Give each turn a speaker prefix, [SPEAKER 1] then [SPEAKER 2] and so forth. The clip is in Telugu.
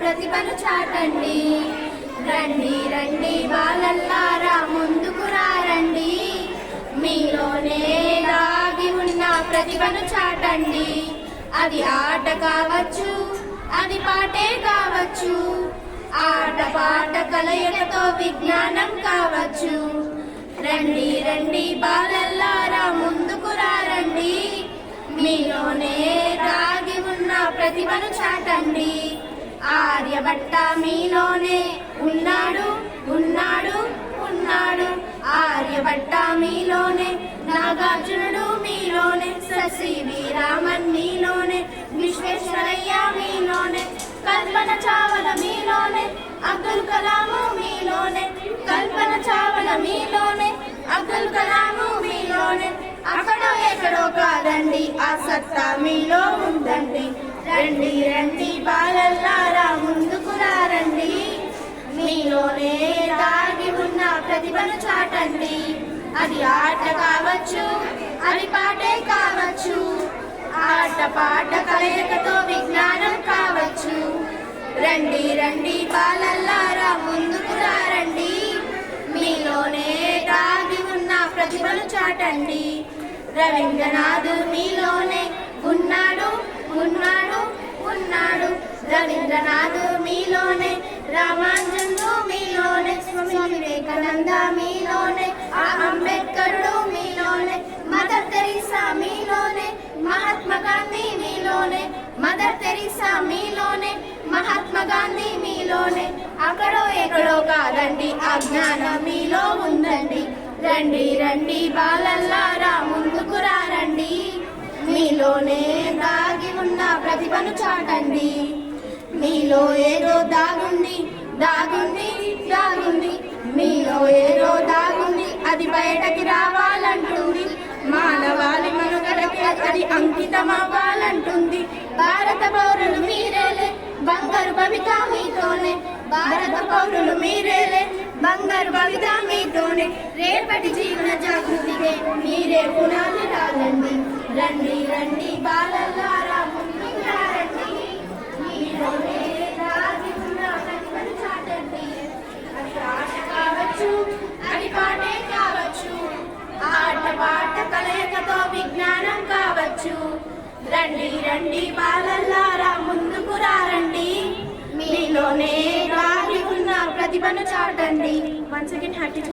[SPEAKER 1] ప్రతిభను చాటండి. రండి రండి బాలల్లారా ముందుకు రండి, మీలోనే దాగి ఉన్న ప్రతిభను చాటండి. అది ఆట కావచ్చు, అది పాటే కావచ్చు, ఆట పాట కలయికతో విజ్ఞానం కావచ్చు. రండి రండి బాలల్లారా ముందుకు రండి, మీలోనే దాగి ఉన్న ప్రతిభను చాటండి. ఆర్యభట్ట మీలోనే ఉన్నాడు ఉన్నాడు ఉన్నాడు, ఆర్యభట్ట మీలోనే, నాగార్జునుడు మీలోనే, సివి రామన్ మీలోనే, విశ్వేశ్వరయ్య మీలోనే, కల్పన చావల మీలోనే, అబ్దుల్ కలాము మీలోనే, కల్పన చావల మీలోనే, అబ్దుల్ కలాము మీలోనే. అక్కడో ఎక్కడో కాదండి, ఆ సత్తా మీలో ఉందండి. రండి రండి బాలల్లారా ముందుకు రండి, మీలోనే దాగి ఉన్న ప్రతిభను చాటండి. అది ఆట కావచ్చు, అది పాటే కావచ్చు, ఆట పాట కలయికతో విజ్ఞానం కావచ్చు. రండి రండి బాలల్లారా ముందుకు రండి, మీలోనే దాగి ఉన్న ప్రతిభను చాటండి. రవీంద్రనాథ్ మీలోనే ఉన్నాడు ఉన్నాడు ఉన్నాడు, రవీంద్రనాథ్ మీలోనే, రామానుజుడు మీలోనే, స్వామి వివేకానంద మీలోనే, అంబేద్కరుడు మీలోనే, మదర్ తెరీసా మీలోనే, మహాత్మా గాంధీ మీలోనే, మదర్ తెరీసా మీలోనే, మహాత్మా గాంధీ మీలోనే. అక్కడో ఎక్కడో కాదండి, అజ్ఞానం మీలో ఉందండి. రండి రండి బాలల్లారా ముందుకు రండి, మీలోనే దాగి ఉన్న ప్రతిభను చాటండి. మీలో ఏదో దాగుంది దాగుంది దాగుంది, మీలో ఏదో దాగుంది, అది బయటకి రావాలంటుంది. మానవాళి మనుగడకి అది అంకితం అవ్వాలంటుంది. భారత పౌరులు మీరేలే, బంగారు భవిత మీతోనే, భారత పౌరులు మీరేలే, బంగారు భవిత మీతోనే. రేపటి జీవన జాగృతికే మీరే పునాది రాలండి. రండి రండి బాలల్లారా ముందుకు రండి, మీలోనే దాగి ఉన్న ప్రతిభను చాటండి. అది ఆట కావచ్చు, అది పాటే కావచ్చు, ఆట పాట కలయికతో విజ్ఞానం కావచ్చు. రండి రండి బాలల్లారా ముందుకు రండి, మీలోనే దాగి ఉన్న ప్రతిభను చాటండి. Once again happy